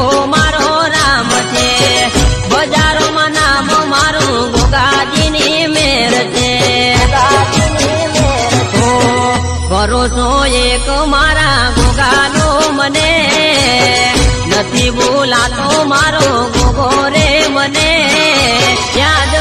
ગોગો મારો રામ છે બજારોમાં નામ મારું ગોગાજીની મેર છે ભરોસો એક મારા ગોગાનો મને નથી બોલાતો મારો ગોગો રે મને યાદ